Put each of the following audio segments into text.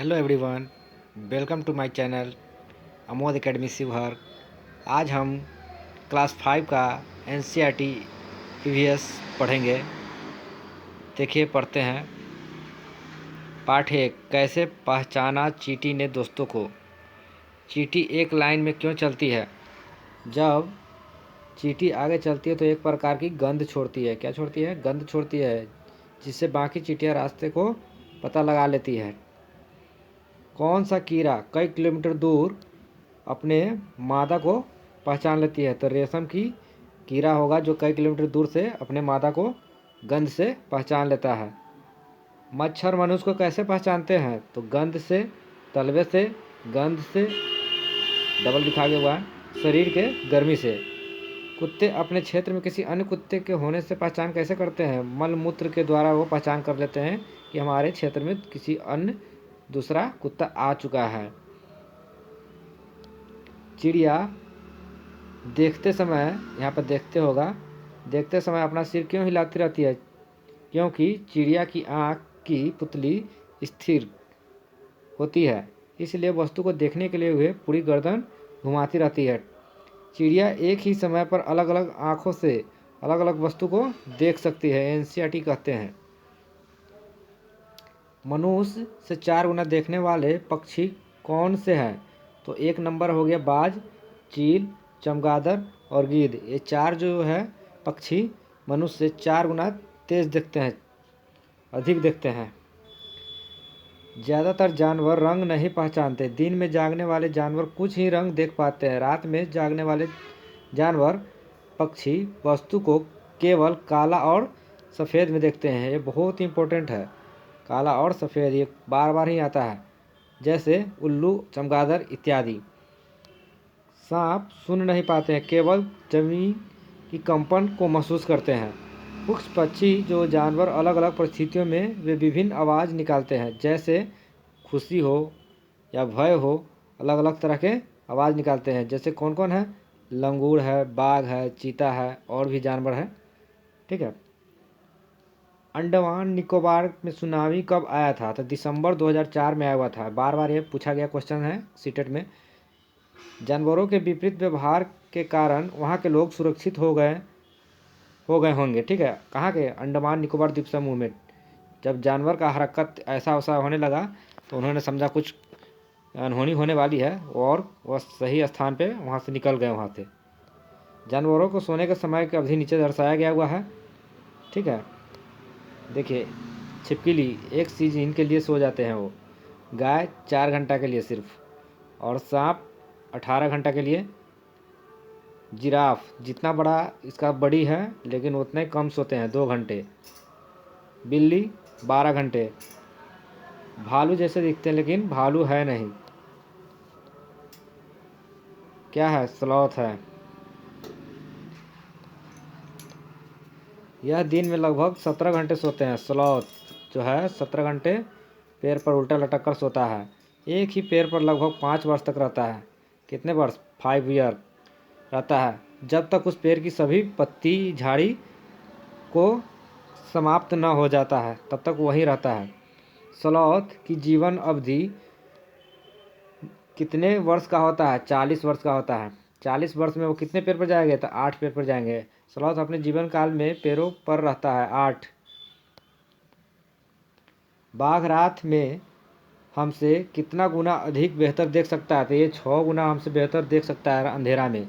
Hello everyone, welcome to my channel Amod academy Shivhar. आज हम class 5 का एनसीईआरटी ईवीएस पढ़ेंगे। देखिए पढ़ते हैं। पाठ 1, कैसे पहचाना चींटी ने दोस्तों को। चींटी एक लाइन में क्यों चलती है? जब चींटी आगे चलती है तो एक प्रकार की गंध छोड़ती है। क्या छोड़ती है? गंध छोड़ती है, जिससे बाकी चींटियाँ रास्ते को पता लगा लेती है। कौन सा कीड़ा कई किलोमीटर दूर अपने मादा को पहचान लेती है? तो रेशम की कीड़ा होगा जो कई किलोमीटर दूर से अपने मादा को गंध से पहचान लेता है। मच्छर मनुष्य को कैसे पहचानते हैं? तो गंध से, तलवे से, गंध से, डबल लिखा गया हुआ है, शरीर के गर्मी से। कुत्ते अपने क्षेत्र में किसी अन्य कुत्ते के होने से पहचान कैसे करते हैं? मल मूत्र के द्वारा वो पहचान कर लेते हैं कि हमारे क्षेत्र में किसी अन्य दूसरा कुत्ता आ चुका है। चिड़िया देखते समय, यहाँ पर देखते होगा, देखते समय अपना सिर क्यों हिलाती रहती है? क्योंकि चिड़िया की आँख की पुतली स्थिर होती है, इसलिए वस्तु को देखने के लिए वह पूरी गर्दन घुमाती रहती है। चिड़िया एक ही समय पर अलग अलग आँखों से अलग अलग वस्तु को देख सकती है, एनसीईआरटी कहते हैं। मनुष्य से 4 गुना देखने वाले पक्षी कौन से हैं? तो 1 नंबर हो गया बाज, चील, चमगादड़ और गिद्ध। ये 4 जो है पक्षी मनुष्य से 4 गुना तेज देखते हैं, अधिक देखते हैं। ज़्यादातर जानवर रंग नहीं पहचानते। दिन में जागने वाले जानवर कुछ ही रंग देख पाते हैं। रात में जागने वाले जानवर, पक्षी वस्तु को केवल काला और सफ़ेद में देखते हैं। ये बहुत इंपॉर्टेंट है। काला और सफ़ेद ये बार बार ही आता है, जैसे उल्लू, चमगादड़ इत्यादि। सांप सुन नहीं पाते हैं, केवल जमीन की कंपन को महसूस करते हैं। कुछ पक्षी जो जानवर अलग अलग परिस्थितियों में वे विभिन्न आवाज़ निकालते हैं, जैसे खुशी हो या भय हो, अलग अलग तरह के आवाज़ निकालते हैं। जैसे कौन कौन है? लंगूर है, बाघ है, चीता है और भी जानवर है। ठीक है। अंडमान निकोबार में सुनामी कब आया था? तो दिसंबर 2004 में आया हुआ था। बार बार ये पूछा गया क्वेश्चन है सीटेट में। जानवरों के विपरीत व्यवहार के कारण वहाँ के लोग सुरक्षित हो गए होंगे। ठीक है। कहाँ के? अंडमान निकोबार द्वीप समूह में। जब जानवर का हरकत ऐसा वैसा होने लगा तो उन्होंने समझा कुछ अनहोनी होने वाली है और वह सही स्थान पे वहाँ से निकल गए। वहाँ से जानवरों को सोने के समय की अवधि नीचे दर्शाया गया हुआ है। ठीक है। देखिए, छिपकली एक सीजन के लिए सो जाते हैं वो, गाय 4 घंटा के लिए सिर्फ, और सांप 18 घंटा के लिए। जिराफ जितना बड़ा इसका बॉडी है लेकिन उतने कम सोते हैं, 2 घंटे। बिल्ली 12 घंटे। भालू जैसे दिखते हैं लेकिन भालू है नहीं। क्या है? स्लॉथ है। यह दिन में लगभग 17 घंटे सोते हैं। स्लॉथ जो है 17 घंटे पैर पर उल्टा लटक कर सोता है। एक ही पैर पर लगभग 5 वर्ष तक रहता है। कितने वर्ष? 5 ईयर रहता है, जब तक उस पेड़ की सभी पत्ती झाड़ी को समाप्त न हो जाता है तब तक वहीं रहता है। स्लॉथ की जीवन अवधि कितने वर्ष का होता है? 40 वर्ष का होता है। 40 वर्ष में वो कितने पेड़ पर जाएंगे? तो 8 पेड़ पर जाएंगे। स्लॉथ अपने जीवन काल में पेड़ों पर रहता है 8। बाघ रात में हमसे कितना गुना अधिक बेहतर देख सकता है? तो ये 6 गुना हमसे बेहतर देख सकता है अंधेरा में।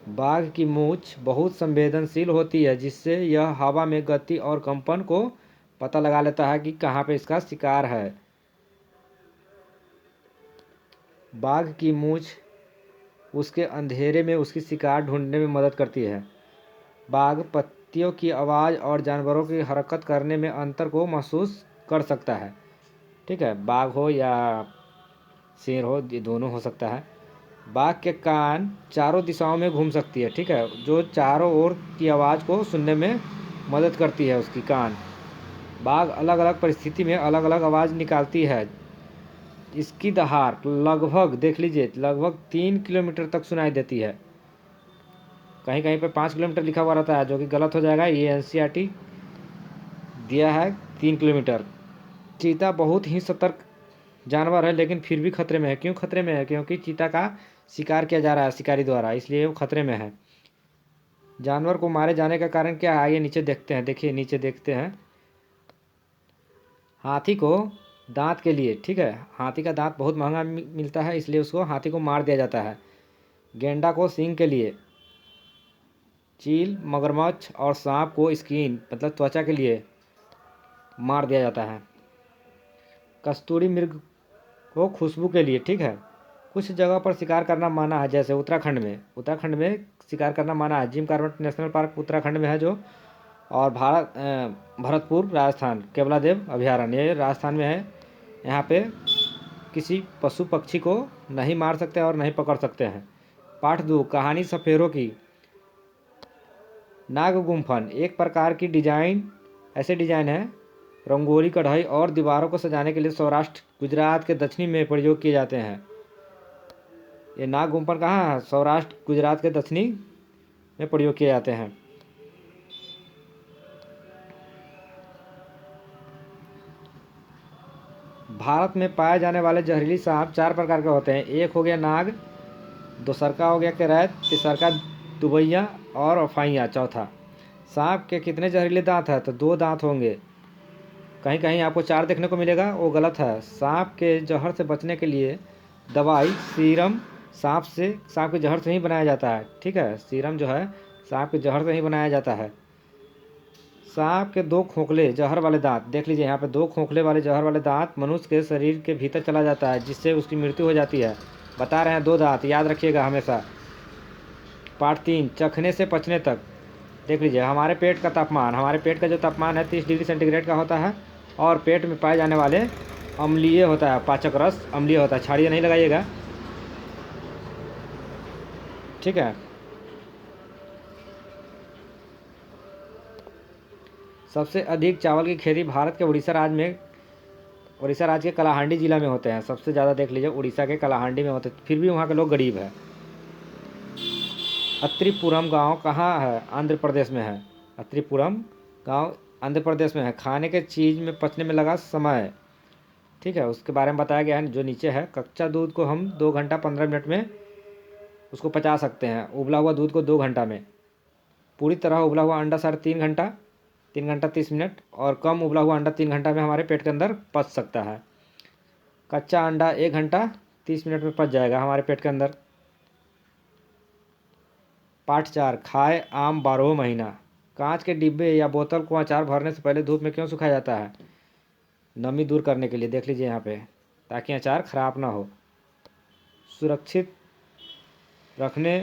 बाघ की मूंछ बहुत संवेदनशील होती है, जिससे यह हवा में गति और कंपन को पता लगा लेता है कि कहाँ पे इसका शिकार है। बाघ की मूंछ उसके अंधेरे में उसकी शिकार ढूंढने में मदद करती है। बाघ पत्तियों की आवाज़ और जानवरों की हरकत करने में अंतर को महसूस कर सकता है। ठीक है। बाघ हो या शेर हो, ये दोनों हो सकता है। बाघ के कान चारों दिशाओं में घूम सकती है। ठीक है। जो चारों ओर की आवाज़ को सुनने में मदद करती है उसकी कान। बाघ अलग अलग परिस्थिति में अलग अलग आवाज़ निकालती है। इसकी दहाड़ लगभग, देख लीजिए, लगभग 3 किलोमीटर तक सुनाई देती है। कहीं कहीं पे 5 किलोमीटर लिखा हुआ रहता है, जो कि गलत हो जाएगा। ये एनसीईआरटी दिया है 3 किलोमीटर। चीता बहुत ही सतर्क जानवर है लेकिन फिर भी खतरे में है। क्यों खतरे में है? क्योंकि चीता का शिकार किया जा रहा है शिकारी द्वारा, इसलिए वो खतरे में है। जानवर को मारे जाने का कारण क्या है? आइए नीचे देखते हैं। देखिए नीचे देखते हैं। हाथी को दांत के लिए, ठीक है, हाथी का दांत बहुत महंगा मिलता है, इसलिए उसको हाथी को मार दिया जाता है। गेंडा को सींग के लिए, चील, मगरमच्छ और सांप को स्किन मतलब त्वचा के लिए मार दिया जाता है। कस्तूरी मृग को खुशबू के लिए, ठीक है। कुछ जगह पर शिकार करना माना है, जैसे उत्तराखंड में शिकार करना माना है। Jim Corbett national park Uttarakhand में है जो, और भरतपुर राजस्थान, केवलादेव अभयारण्य ये राजस्थान में है। यहाँ पे किसी पशु पक्षी को नहीं मार सकते और नहीं पकड़ सकते हैं। पाठ 2, कहानी सपेरों की। नागगुम्फन एक प्रकार की डिजाइन, ऐसे डिजाइन है रंगोली, कढ़ाई और दीवारों को सजाने के लिए सौराष्ट्र, गुजरात के दक्षिणी में प्रयोग किए जाते हैं। ये नागगुम्फन कहाँ है? सौराष्ट्र, गुजरात के दक्षिणी में प्रयोग किए जाते हैं। भारत में पाए जाने वाले जहरीली सांप 4 प्रकार के होते हैं। एक हो गया नाग, दूसरका हो गया केरैत, तीसरका दुबैया और अफाइयाँ चौथा। सांप के कितने जहरीले दांत हैं? तो 2 दांत होंगे। कहीं कहीं आपको 4 देखने को मिलेगा, वो गलत है। सांप के जहर से बचने के लिए दवाई सीरम सांप के जहर से ही बनाया जाता है, ठीक है। सीरम जो है सांप के जहर से ही बनाया जाता है। सांप के 2 खोखले जहर वाले दांत, देख लीजिए यहाँ पे 2 खोखले वाले जहर वाले दांत मनुष्य के शरीर के भीतर चला जाता है, जिससे उसकी मृत्यु हो जाती है। बता रहे हैं 2 दांत, याद रखिएगा हमेशा। पार्ट 3, चखने से पचने तक। देख लीजिए हमारे पेट का तापमान, हमारे पेट का जो तापमान है 30 डिग्री सेंटीग्रेड का होता है, और पेट में पाए जाने वाले अम्लीय होता है, पाचक रस अम्लीय होता है। छाड़िए नहीं लगाइएगा, ठीक है। सबसे अधिक चावल की खेती भारत के उड़ीसा राज्य के कलाहांडी जिला में होते हैं। सबसे ज़्यादा देख लीजिए उड़ीसा के कलाहांडी में होते हैं, फिर भी वहाँ के लोग गरीब है। अत्रिपुरम गांव कहाँ है? आंध्र प्रदेश में है। अत्रिपुरम गांव आंध्र प्रदेश में है। खाने के चीज़ में पचने में लगा समय, ठीक है, उसके बारे में बताया गया है जो नीचे है। कच्चा दूध को हम 2 घंटा 15 मिनट में उसको पचा सकते हैं, उबला हुआ दूध को 2 घंटा में। पूरी तरह उबला हुआ अंडा 3.5 घंटा, 3 घंटा 30 मिनट, और कम उबला हुआ अंडा 3 घंटा में हमारे पेट के अंदर पच सकता है। कच्चा अंडा 1 घंटा 30 मिनट में पच जाएगा हमारे पेट के अंदर। पार्ट 4, खाए आम 12 महीना। कांच के डिब्बे या बोतल को अचार भरने से पहले धूप में क्यों सुखाया जाता है? नमी दूर करने के लिए, देख लीजिए यहाँ पे, ताकि अचार खराब ना हो। सुरक्षित रखने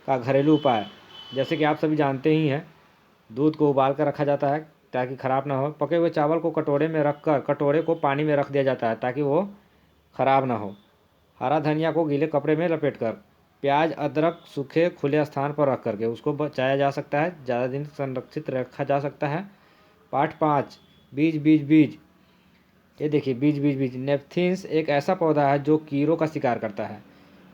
का घरेलू उपाय, जैसे कि आप सभी जानते ही हैं, दूध को उबाल कर रखा जाता है ताकि ख़राब ना हो। पके हुए चावल को कटोरे में रखकर कटोरे को पानी में रख दिया जाता है ताकि वो ख़राब ना हो। हरा धनिया को गीले कपड़े में लपेटकर, प्याज अदरक सूखे खुले स्थान पर रख करके उसको बचाया जा सकता है, ज़्यादा दिन संरक्षित रखा जा सकता है। पार्ट 5, बीज बीज बीज। ये देखिए बीज बीज बीज। नेपथिन्स एक ऐसा पौधा है जो कीड़ों का शिकार करता है।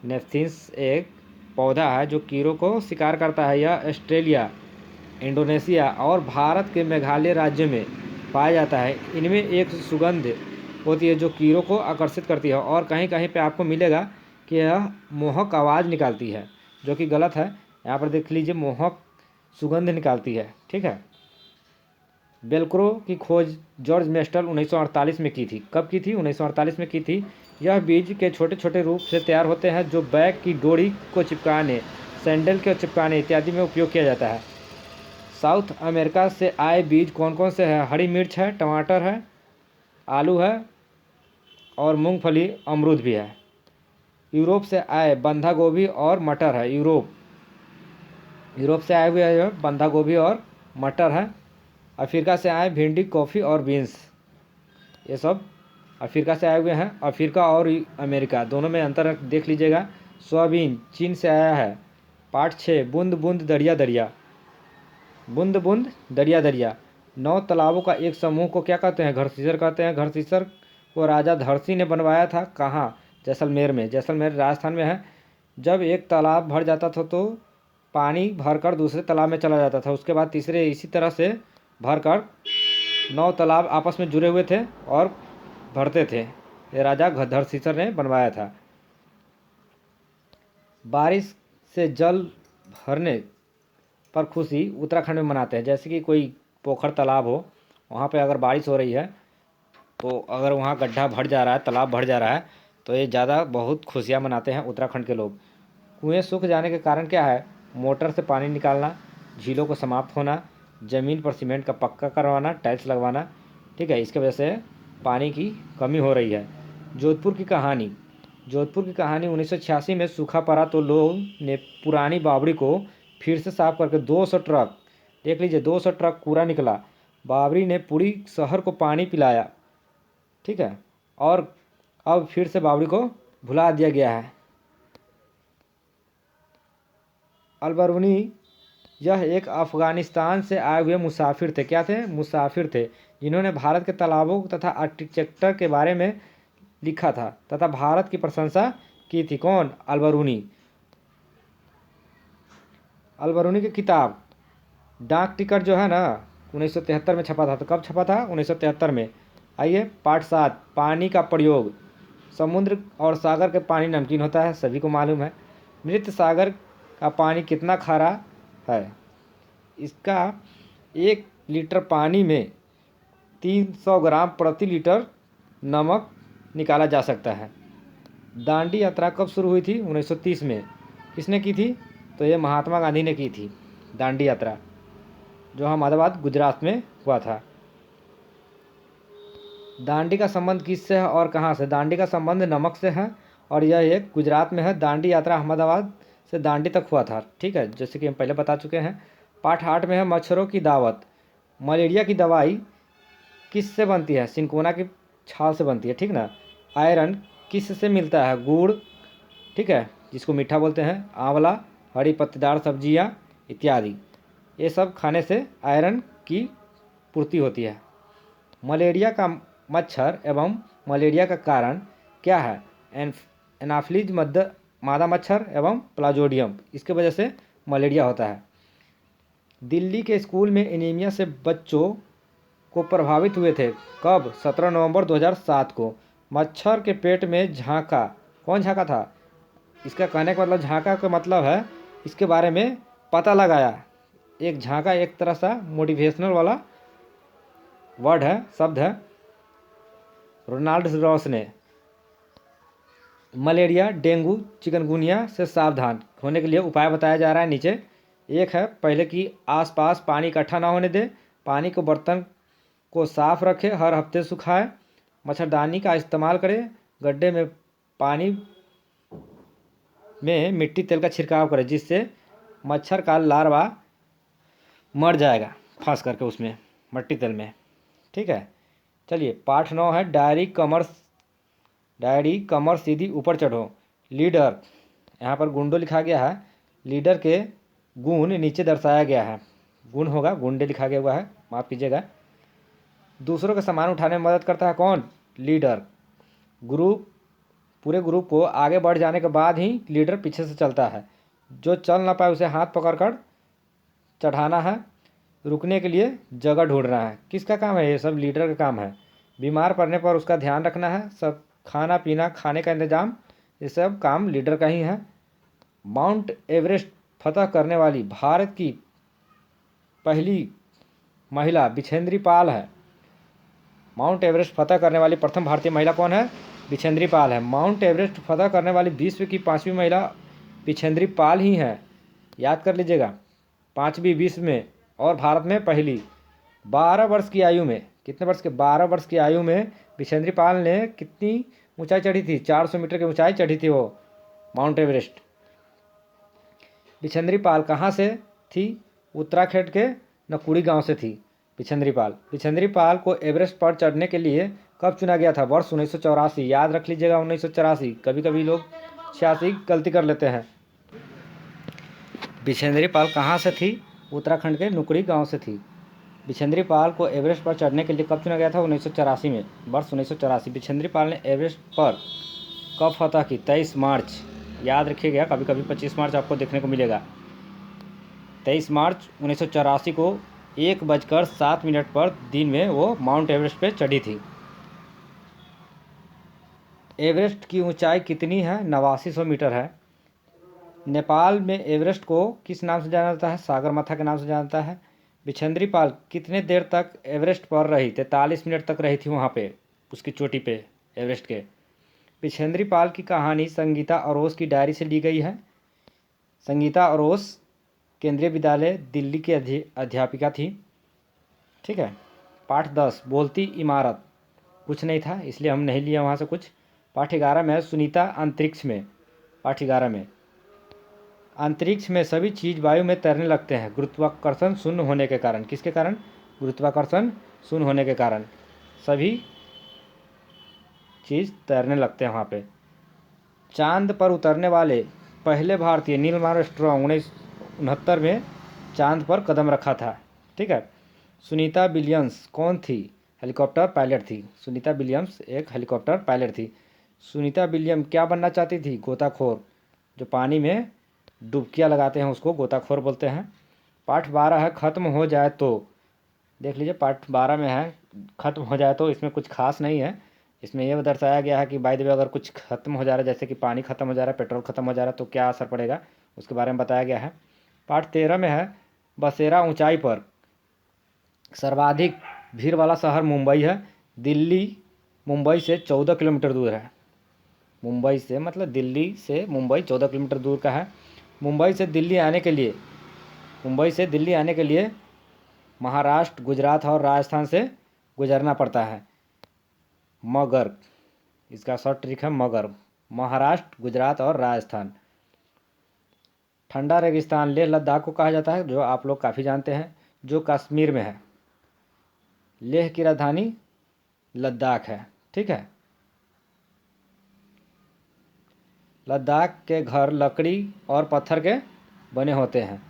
नेपथिन्स एक पौधा है जो कीड़ों को शिकार करता है। यह ऑस्ट्रेलिया, इंडोनेशिया और भारत के मेघालय राज्य में पाया जाता है। इनमें एक सुगंध होती है जो कीड़ों को आकर्षित करती है, और कहीं कहीं पे आपको मिलेगा कि यह मोहक आवाज़ निकालती है, जो कि गलत है। यहाँ पर देख लीजिए मोहक सुगंध निकालती है, ठीक है। वेल्क्रो की खोज जॉर्ज मेस्टल 1948 में की थी। कब की थी? 1948 में की थी। यह बीज के छोटे छोटे रूप से तैयार होते हैं जो बैग की डोरी को चिपकाने, सैंडल को चिपकाने इत्यादि में उपयोग किया जाता है। साउथ अमेरिका से आए बीज कौन कौन से हैं? हरी मिर्च है, टमाटर है, आलू है और मूंगफली, अमरूद भी है। यूरोप से आए बंधा गोभी और मटर है। यूरोप से आए हुए हैं बंधा गोभी और मटर है। अफ्रीका से आए भिंडी, कॉफ़ी और बीन्स, ये सब अफ्रीका से आए हुए हैं। अफ्रीका और अमेरिका दोनों में अंतर देख लीजिएगा। सोयाबीन चीन से आया है। पार्ट 6, बूंद बूंद दरिया दरिया। बूंद बूंद दरिया दरिया। 9 तालाबों का एक समूह को क्या कहते हैं? घड़सीसर कहते हैं। घड़सीसर को राजा धरसी ने बनवाया था। कहाँ? जैसलमेर में। जैसलमेर राजस्थान में है। जब एक तालाब भर जाता था तो पानी भरकर दूसरे तालाब में चला जाता था, उसके बाद तीसरे, इसी तरह से भरकर 9 तालाब आपस में जुड़े हुए थे और भरते थे। ये राजा धर्मशीतर ने बनवाया था। बारिश से जल भरने पर खुशी उत्तराखंड में मनाते हैं। जैसे कि कोई पोखर तालाब हो, वहाँ पे अगर बारिश हो रही है तो अगर वहाँ गड्ढा भर जा रहा है, तालाब भर जा रहा है, तो ये ज़्यादा बहुत खुशियाँ मनाते हैं उत्तराखंड के लोग। कुएँ सूख जाने के कारण क्या है? मोटर से पानी निकालना, झीलों को समाप्त होना, ज़मीन पर सीमेंट का पक्का करवाना, टाइल्स लगवाना, ठीक है, इसके वजह से पानी की कमी हो रही है। जोधपुर की कहानी 1986 में सूखा पड़ा तो लोग ने पुरानी बावड़ी को फिर से साफ करके 200 ट्रक, देख लीजिए 200 ट्रक कूड़ा निकला। बावड़ी ने पूरी शहर को पानी पिलाया, ठीक है, और अब फिर से बावड़ी को भुला दिया गया है। अलबरूनी यह एक अफ़गानिस्तान से आए हुए मुसाफिर थे। क्या थे? मुसाफिर थे, जिन्होंने भारत के तालाबों तथा आर्किटेक्चर के बारे में लिखा था तथा भारत की प्रशंसा की थी। कौन? अलबरूनी। अलबरूनी की किताब डाक टिकट जो है ना 1973 में छपा था। तो कब छपा था? 1973 में। आइए पाठ 7, पानी का प्रयोग। समुद्र और सागर के पानी नमकीन होता है, सभी को मालूम है। मृत सागर का पानी कितना खारा है? इसका 1 लीटर पानी में 300 ग्राम प्रति लीटर नमक निकाला जा सकता है। दांडी यात्रा कब शुरू हुई थी? 1930 में। किसने की थी? तो ये महात्मा गांधी ने की थी दांडी यात्रा, जो अहमदाबाद गुजरात में हुआ था। दांडी का संबंध किससे है और कहाँ से? दांडी का संबंध नमक से है और यह एक गुजरात में है। दांडी यात्रा अहमदाबाद से दांडी तक हुआ था, ठीक है, जैसे कि हम पहले बता चुके हैं। पाठ 8 में है मच्छरों की दावत। मलेरिया की दवाई किससे बनती है? सिंकोना की छाल से बनती है, ठीक ना। आयरन किस से मिलता है? गुड़, ठीक है, जिसको मीठा बोलते हैं, आंवला, हरी पत्तेदार सब्जियां इत्यादि, ये सब खाने से आयरन की पूर्ति होती है। मलेरिया का मच्छर एवं मलेरिया का कारण क्या है? एनाफिलीज मादा मच्छर एवं प्लाज्मोडियम, इसके वजह से मलेरिया होता है। दिल्ली के स्कूल में एनीमिया से बच्चों को प्रभावित हुए थे। कब? 17 नवंबर 2007 को। मच्छर के पेट में झांका। कौन झांका था? इसका कहने का मतलब, झांका का मतलब है इसके बारे में पता लगाया। एक झांका एक तरह सा मोटिवेशनल वाला वर्ड है, शब्द है। रोनाल्ड रॉस ने। मलेरिया, डेंगू, चिकनगुनिया से सावधान होने के लिए उपाय बताया जा रहा है नीचे। एक है, पहले कि आसपास पानी इकट्ठा ना होने दे, पानी को बर्तन को साफ रखें, हर हफ्ते सुखाए, मच्छरदानी का इस्तेमाल करें, गड्ढे में पानी में मिट्टी तेल का छिड़काव करें, जिससे मच्छर का लार्वा मर जाएगा फंस करके उसमें मिट्टी तेल में, ठीक है। चलिए पाठ 9 है डायरी कमर सीधी ऊपर चढ़ो। लीडर, यहाँ पर गुंडो लिखा गया है, लीडर के गुण नीचे दर्शाया गया है। गुण होगा, गुंडे लिखा गया हुआ है, माफ़ कीजिएगा। दूसरों का सामान उठाने में मदद करता है कौन? लीडर। पूरे ग्रुप को आगे बढ़ जाने के बाद ही लीडर पीछे से चलता है। जो चल ना पाए उसे हाथ पकड़कर चढ़ाना है, रुकने के लिए जगह ढूंढना है। किसका काम है? ये सब लीडर का काम है। बीमार पड़ने पर उसका ध्यान रखना है, सब खाना पीना, खाने का इंतजाम, ये सब काम लीडर का ही है। माउंट एवरेस्ट फतह करने वाली भारत की पहली महिला बिछेंद्री पाल है। माउंट एवरेस्ट फतह करने वाली प्रथम भारतीय महिला कौन है? बिछेंद्री पाल है। माउंट एवरेस्ट फतह करने वाली विश्व की 5वीं महिला बिछेंद्री पाल ही है, याद कर लीजिएगा। 5वीं विश्व में और भारत में पहली। 12 वर्ष की आयु में, कितने वर्ष के? 12 वर्ष की आयु में बिछेंद्री पाल ने कितनी ऊंचाई चढ़ी थी? 400 मीटर की ऊंचाई चढ़ी थी वो, माउंट एवरेस्ट। बिछेंद्री पाल कहाँ से थी? उत्तराखंड के नकुड़ी गांव से थी बिछेंद्री पाल को एवरेस्ट पर चढ़ने के लिए कब चुना गया था? वर्ष 1984, याद रख लीजिएगा 1984। कभी कभी लोग 86 गलती कर लेते हैं। बिछेंद्री पाल कहाँ से थी? उत्तराखंड के नुकड़ी गांव से थी। बिछेंद्री पाल को एवरेस्ट पर चढ़ने के लिए कब चुना गया था? 1984 में, वर्ष 1984। बिछेंद्री पाल ने एवरेस्ट पर कब फतह की? 23 मार्च, याद रखिएगा। कभी कभी 25 मार्च आपको देखने को मिलेगा। 23 मार्च 1984 को 1:07 पर दिन में वो माउंट एवरेस्ट पे चढ़ी थी। एवरेस्ट की ऊंचाई कितनी है? 8900 मीटर है। नेपाल में एवरेस्ट को किस नाम से जाना जाता है? सागरमाथा के नाम से जाना जाता है। बिछंद्री पाल कितने देर तक एवरेस्ट पर रही? 43 मिनट तक रही थी वहाँ पे, उसकी चोटी पे, एवरेस्ट के। बिछंद्री पाल की कहानी संगीता अरोस की डायरी से ली गई है। संगीता अरोस केंद्रीय विद्यालय दिल्ली की अध्यापिका थी। ठीक है। पाठ 10 बोलती इमारत, कुछ नहीं था इसलिए हम नहीं लिया वहाँ से कुछ। पाठ 11 में है सुनीता अंतरिक्ष में। पाठ 11 में अंतरिक्ष में सभी चीज़ वायु में तैरने लगते हैं गुरुत्वाकर्षण शून्य होने के कारण। किसके कारण? गुरुत्वाकर्षण शून्य होने के कारण सभी चीज़ तैरने लगते हैं वहाँ पे। चांद पर उतरने वाले पहले भारतीय नील आर्मस्ट्रांग 1969 में चांद पर कदम रखा था। ठीक है। सुनीता विलियम्स कौन थी? हेलीकॉप्टर पायलट थी। सुनीता विलियम्स एक हेलीकॉप्टर पायलट थी। सुनीता विलियम क्या बनना चाहती थी? गोताखोर। जो पानी में डुबकियाँ लगाते हैं उसको गोताखोर बोलते हैं। पाठ 12 है ख़त्म हो जाए तो। देख लीजिए पाठ 12 में है ख़त्म हो जाए तो। इसमें कुछ खास नहीं है। इसमें यह दर्शाया गया है कि बाय द वे अगर कुछ ख़त्म हो जा रहा है, जैसे कि पानी ख़त्म हो जा रहा है, पेट्रोल ख़त्म हो जा रहा है, तो क्या असर पड़ेगा उसके बारे में बताया गया है। पाठ 13 में है बसेरा ऊंचाई पर सर्वाधिक भीड़ वाला शहर मुंबई है। दिल्ली मुंबई से 14 किलोमीटर दूर है। मुंबई से मतलब दिल्ली से मुंबई 14 किलोमीटर दूर का है। मुंबई से दिल्ली आने के लिए महाराष्ट्र, गुजरात और राजस्थान से गुजरना पड़ता है। मगर इसका शॉर्ट ट्रिक है मगर। महाराष्ट्र, गुजरात और राजस्थान। ठंडा रेगिस्तान लेह लद्दाख को कहा जाता है, जो आप लोग काफ़ी जानते हैं, जो कश्मीर में है। लेह की राजधानी लद्दाख है। ठीक है। लद्दाख के घर लकड़ी और पत्थर के बने होते हैं।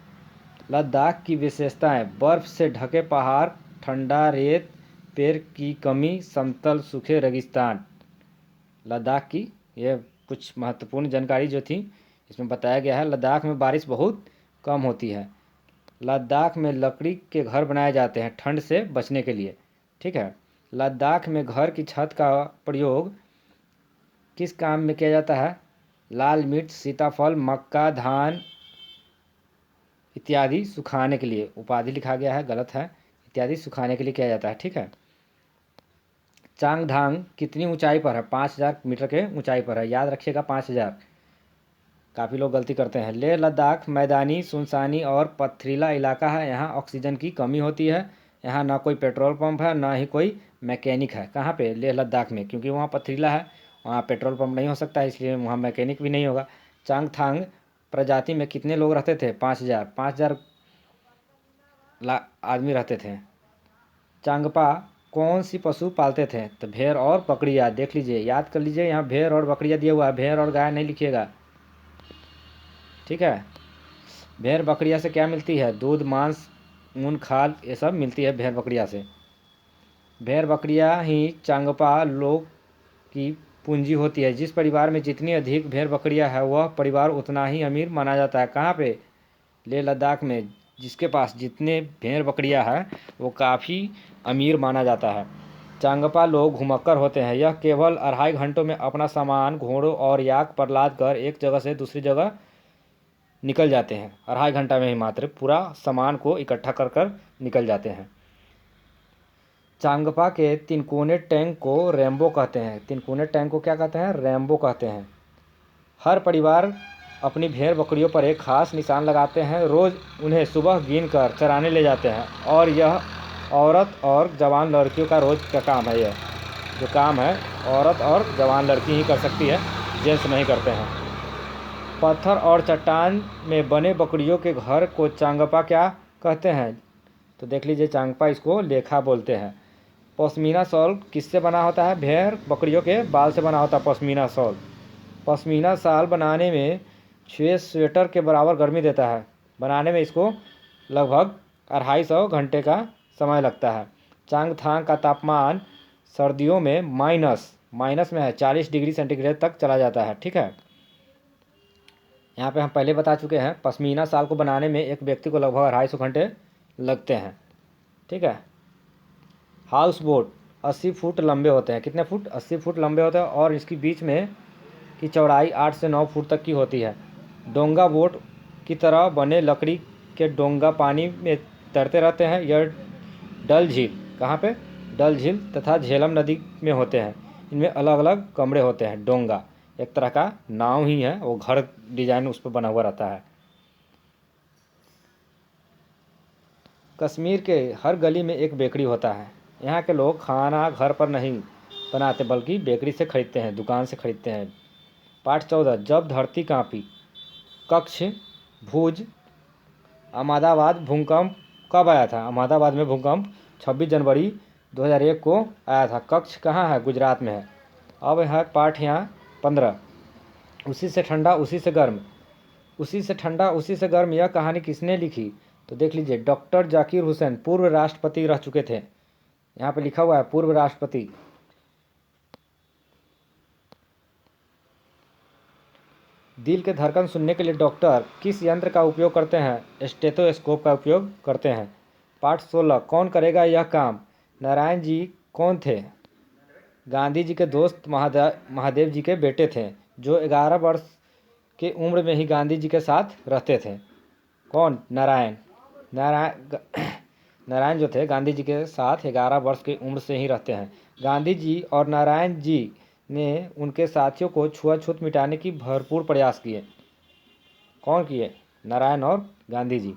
लद्दाख की विशेषताएं बर्फ़ से ढके पहाड़, ठंडा रेत, पेड़ की कमी, समतल सूखे रेगिस्तान। लद्दाख की ये कुछ महत्वपूर्ण जानकारी जो थी इसमें बताया गया है। लद्दाख में बारिश बहुत कम होती है। लद्दाख में लकड़ी के घर बनाए जाते हैं ठंड से बचने के लिए। ठीक है। लद्दाख में घर की छत का प्रयोग किस काम में किया जाता है? लाल मिर्च, सीताफल, मक्का, धान इत्यादि सुखाने के लिए। उपाधि लिखा गया है, गलत है। इत्यादि सुखाने के लिए किया जाता है। ठीक है। चांगधांग कितनी ऊंचाई पर है? 5000 मीटर के ऊंचाई पर है। याद रखिएगा 5000। काफ़ी लोग गलती करते हैं। लेह लद्दाख मैदानी, सुनसानी और पथरीला इलाका है। यहाँ ऑक्सीजन की कमी होती है। यहाँ ना कोई पेट्रोल पंप है, ना ही कोई मैकेनिक है। कहाँ पे? लेह लद्दाख में, क्योंकि वहाँ पथरीला है, वहाँ पेट्रोल पंप नहीं हो सकता है, इसलिए वहाँ मैकेनिक भी नहीं होगा। चांगथांग प्रजाति में कितने लोग रहते थे? 5000। 5000 आदमी रहते थे। चांगपा कौन सी पशु पालते थे? तो भेड़ और बकरियाँ। देख लीजिए, याद कर लीजिए, यहाँ भेड़ और बकरियाँ दिया हुआ है, भेड़ और गाय नहीं लिखिएगा। ठीक है। भेड़ बकरिया से क्या मिलती है? दूध, मांस, ऊन, खाल, ये सब मिलती है भेड़ बकरिया से। भेड़ बकरिया ही चांगपा लोग की पूंजी होती है। जिस परिवार में जितनी अधिक भेड़ बकरियां है वह परिवार उतना ही अमीर माना जाता है। कहाँ पे? लेह लद्दाख में जिसके पास जितने भेड़ बकरियां हैं वो काफ़ी अमीर माना जाता है। चांगपा लोग घुमक्कर होते हैं। यह केवल 2.5 घंटों में अपना सामान घोड़ों और याक पर लाद कर एक जगह से दूसरी जगह निकल जाते हैं। 2.5 घंटा में ही मात्र पूरा सामान को इकट्ठा कर कर निकल जाते हैं। चांगपा के तिनकोने टैंक को रैम्बो कहते हैं। तिनकोने टैंक को क्या कहते हैं? रैम्बो कहते हैं। हर परिवार अपनी भेड़ बकरियों पर एक खास निशान लगाते हैं। रोज़ उन्हें सुबह गिन कर चराने ले जाते हैं और यह औरत और जवान लड़कियों का रोज़ का काम है। यह जो काम है औरत और जवान लड़की ही कर सकती है, जेंट्स नहीं करते हैं। पत्थर और चट्टान में बने बकरियों के घर को चांगपा क्या कहते हैं? तो देख लीजिए, चांगपा इसको लेखा बोलते हैं। पश्मीना शॉल किससे बना होता है? भेड़ बकरियों के बाल से बना होता है पश्मीना शॉल। पश्मीना शॉल बनाने में 6 स्वेटर के बराबर गर्मी देता है। बनाने में इसको लगभग 250 घंटे का समय लगता है। चांगथांग का तापमान सर्दियों में माइनस में है 40 डिग्री सेंटीग्रेड तक चला जाता है। ठीक है। यहाँ पे हम पहले बता चुके हैं, पश्मीना शॉल को बनाने में एक व्यक्ति को लगभग 250 घंटे लगते हैं। ठीक है। हाउस बोट 80 फुट लंबे होते हैं। कितने फुट? 80 फुट लंबे होते हैं और इसकी बीच में की चौड़ाई 8 से 9 फुट तक की होती है। डोंगा बोट की तरह बने लकड़ी के डोंगा पानी में तैरते रहते हैं। यह डल झील, कहाँ पे? डल झील तथा झेलम नदी में होते हैं। इनमें अलग अलग कमरे होते हैं। डोंगा एक तरह का नाव ही है, वो घर डिजाइन उस पर बना हुआ रहता है। कश्मीर के हर गली में एक बेकरी होता है। यहाँ के लोग खाना घर पर नहीं बनाते बल्कि बेकरी से खरीदते हैं, दुकान से खरीदते हैं। पाठ 14, जब धरती कांपी। कक्ष भुज अहमदाबाद भूकंप कब आया था? अहमदाबाद में भूकंप 26 जनवरी 2001 को आया था। कक्ष कहाँ है? गुजरात में है। अब है पाठ यहाँ 15, उसी से ठंडा उसी से गर्म। उसी से ठंडा उसी से गर्म यह कहानी किसने लिखी? तो देख लीजिए, डॉक्टर जाकिर हुसैन पूर्व राष्ट्रपति रह चुके थे। यहाँ पे लिखा हुआ है पूर्व राष्ट्रपति। दिल के धड़कन सुनने के लिए डॉक्टर किस यंत्र का उपयोग करते हैं? स्टेथोस्कोप का उपयोग करते हैं। पाठ 16, कौन करेगा यह काम। नारायण जी कौन थे? गांधी जी के दोस्त महादेव जी के बेटे थे, जो 11 वर्ष की उम्र में ही गांधी जी के साथ रहते थे। कौन? नारायण। नारायण जो थे गांधी जी के साथ 11 वर्ष की उम्र से ही रहते हैं। गांधी जी और नारायण जी ने उनके साथियों को छुआछूत मिटाने की भरपूर प्रयास किए। कौन किए? नारायण और गांधी जी।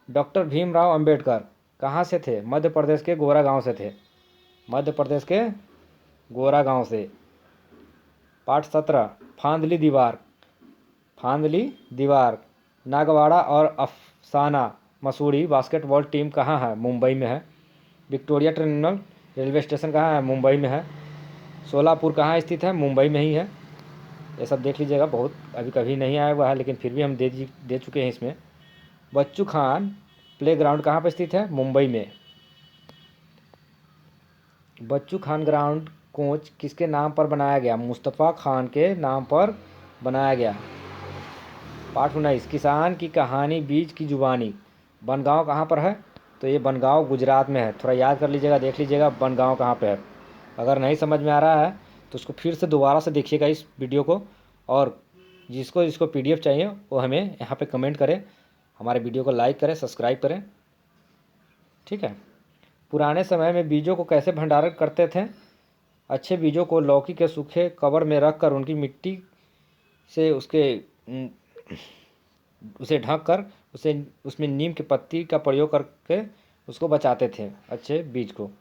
डॉक्टर भीमराव अंबेडकर कहाँ से थे? मध्य प्रदेश के गोरा गांव से थे। मध्य प्रदेश के गोरा गांव से। पाठ 17, फांदली दीवार। फांदली दीवार नागवाड़ा और अफसाना मसूरी बास्केटबॉल टीम कहाँ है? मुंबई में है। विक्टोरिया टर्मिनल रेलवे स्टेशन कहाँ है? मुंबई में है। सोलापुर कहाँ स्थित है? मुंबई में ही है। ये सब देख लीजिएगा, बहुत अभी कभी नहीं आया हुआ है लेकिन फिर भी हम दे चुके हैं इसमें। बच्चू खान प्ले ग्राउंड कहाँ पर स्थित है? मुंबई में। बच्चू खान ग्राउंड कोच किसके नाम पर बनाया गया? मुस्तफ़ा खान के नाम पर बनाया गया। पाठ 19, किसान की कहानी बीज की जुबानी। बनगांव कहाँ पर है? तो ये बनगांव गुजरात में है। थोड़ा याद कर लीजिएगा, देख लीजिएगा बनगांव कहाँ पे है। अगर नहीं समझ में आ रहा है तो उसको फिर से दोबारा से देखिएगा इस वीडियो को, और जिसको PDF चाहिए वो हमें यहाँ पे कमेंट करें, हमारे वीडियो को लाइक करें, सब्सक्राइब करें। ठीक है। पुराने समय में बीजों को कैसे भंडारण करते थे? अच्छे बीजों को लौकी के सूखे कवर में रख कर उनकी मिट्टी से उसे ढक कर उसमें नीम की पत्ती का प्रयोग करके उसको बचाते थे, अच्छे बीज को।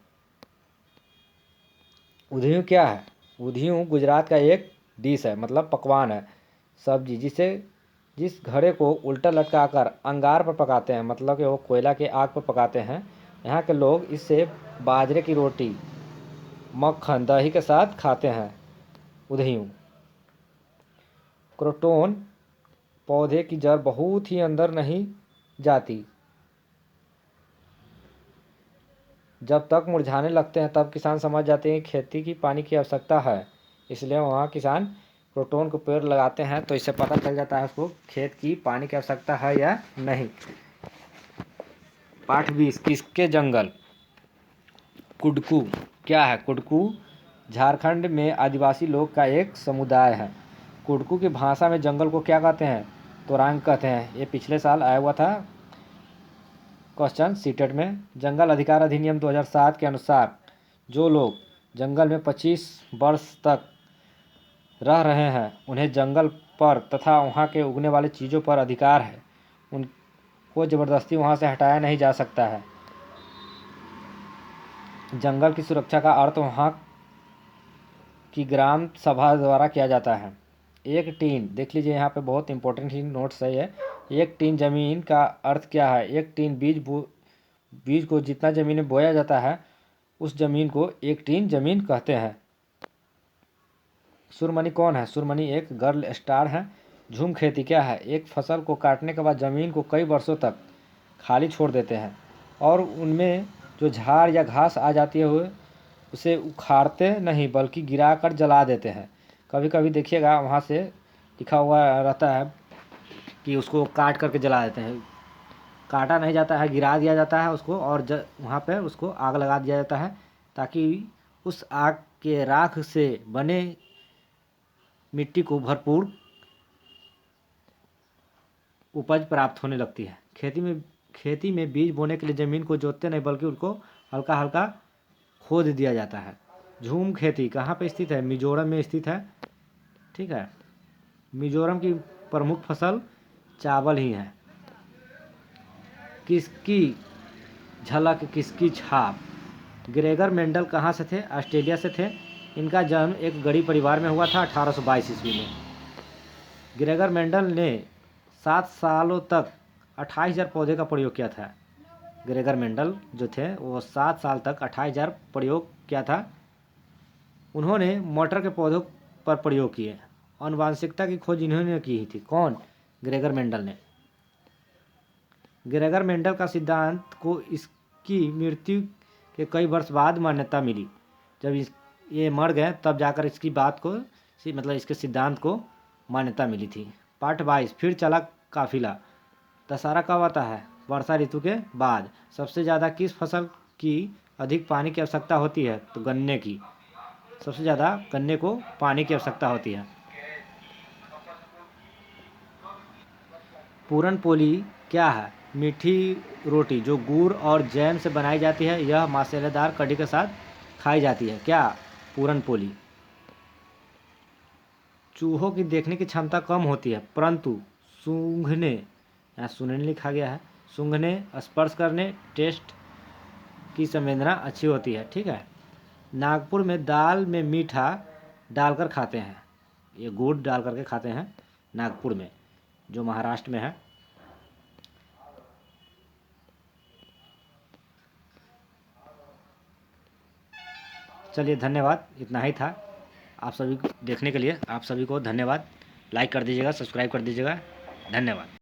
उधियूँ क्या है? उधियूँ गुजरात का एक डिश है, मतलब पकवान है, सब्जी, जिस घड़े को उल्टा लटका कर अंगार पर पकाते हैं, मतलब कि वो कोयला के आग पर पकाते हैं। यहाँ के लोग इससे बाजरे की रोटी, मक्खन, दही के साथ खाते हैं। उधियूँ। क्रोटोन पौधे की जड़ बहुत ही अंदर नहीं जाती, जब तक मुरझाने लगते हैं तब किसान समझ जाते हैं खेती की पानी की आवश्यकता है। इसलिए वहाँ किसान क्रोटोन को पेड़ लगाते हैं, तो इससे पता चल जाता है उसको खेत की पानी की आवश्यकता है या नहीं। पाठ 20, किसके जंगल। कुडकू क्या है? कुडकू झारखंड में आदिवासी लोग का एक समुदाय है। कुडकू की भाषा में जंगल को क्या कहते हैं? तोरांग कहते हैं। ये पिछले साल आया हुआ था क्वेश्चन सीटेट में। जंगल अधिकार अधिनियम 2007 के अनुसार जो लोग जंगल में 25 वर्ष तक रह रहे हैं उन्हें जंगल पर तथा वहाँ के उगने वाले चीज़ों पर अधिकार है। उनको ज़बरदस्ती वहाँ से हटाया नहीं जा सकता है। जंगल की सुरक्षा का अर्थ वहाँ की ग्राम सभा द्वारा किया जाता है। एक टीन, देख लीजिए यहाँ पे बहुत इंपॉर्टेंट ही नोट्स है ये। एक टीन जमीन का अर्थ क्या है? एक टीन बीज को जितना ज़मीन में बोया जाता है उस ज़मीन को एक टीन ज़मीन कहते हैं। सुरमनी कौन है? सुरमनी एक गर्ल स्टार है। झूम खेती क्या है? एक फसल को काटने के बाद ज़मीन को कई वर्षों तक खाली छोड़ देते हैं और उनमें जो झाड़ या घास आ जाती है उसे उखाड़ते नहीं बल्कि गिरा कर जला देते हैं। कभी कभी देखिएगा वहाँ से लिखा हुआ रहता है कि उसको काट करके जला देते हैं। काटा नहीं जाता है, गिरा दिया जाता है उसको, और वहाँ पे उसको आग लगा दिया जाता है ताकि उस आग के राख से बने मिट्टी को भरपूर उपज प्राप्त होने लगती है। खेती में बीज बोने के लिए ज़मीन को जोतते नहीं बल्कि उनको हल्का हल्का खोद दिया जाता है। झूम खेती कहाँ पे स्थित है? मिजोरम में स्थित है। ठीक है, मिजोरम की प्रमुख फसल चावल ही है। किसकी झलक किसकी छाप? ग्रेगर मेंडल कहाँ से थे? ऑस्ट्रेलिया से थे। इनका जन्म एक गरीब परिवार में हुआ था 1822 ईस्वी में। ग्रेगर मेंडल ने 7 सालों तक 28,000 पौधे का प्रयोग किया था। ग्रेगर मेंडल जो थे वो 7 साल तक 28,000 प्रयोग किया था। उन्होंने मटर के पौधों पर प्रयोग किए। आनुवांशिकता की खोज इन्होंने की थी। कौन? ग्रेगर मेंडल ने। ग्रेगर मेंडल का सिद्धांत को इसकी मृत्यु के कई वर्ष बाद मान्यता मिली। जब ये मर गए तब जाकर इसकी बात को मतलब इसके सिद्धांत को मान्यता मिली थी। पाठ 22 फिर चला काफिला। दशहरा कब आता है? वर्षा ऋतु के बाद। सबसे ज़्यादा किस फसल की अधिक पानी की आवश्यकता होती है? तो गन्ने की। सबसे ज़्यादा गन्ने को पानी की आवश्यकता होती है। पूरन पोली क्या है? मीठी रोटी जो गुड़ और जैम से बनाई जाती है। यह मसालेदार कढ़ी के साथ खाई जाती है। क्या? पूरन पोली। चूहों की देखने की क्षमता कम होती है परंतु सूंघने, यहाँ सुनने लिखा गया है, सूंघने, स्पर्श करने, टेस्ट की संवेदना अच्छी होती है। ठीक है। नागपुर में दाल में मीठा डालकर खाते हैं। ये गुड़ डाल करके खाते हैं नागपुर में, जो महाराष्ट्र में है। चलिए धन्यवाद, इतना ही था। आप सभी को देखने के लिए आप सभी को धन्यवाद। लाइक कर दीजिएगा, सब्सक्राइब कर दीजिएगा। धन्यवाद।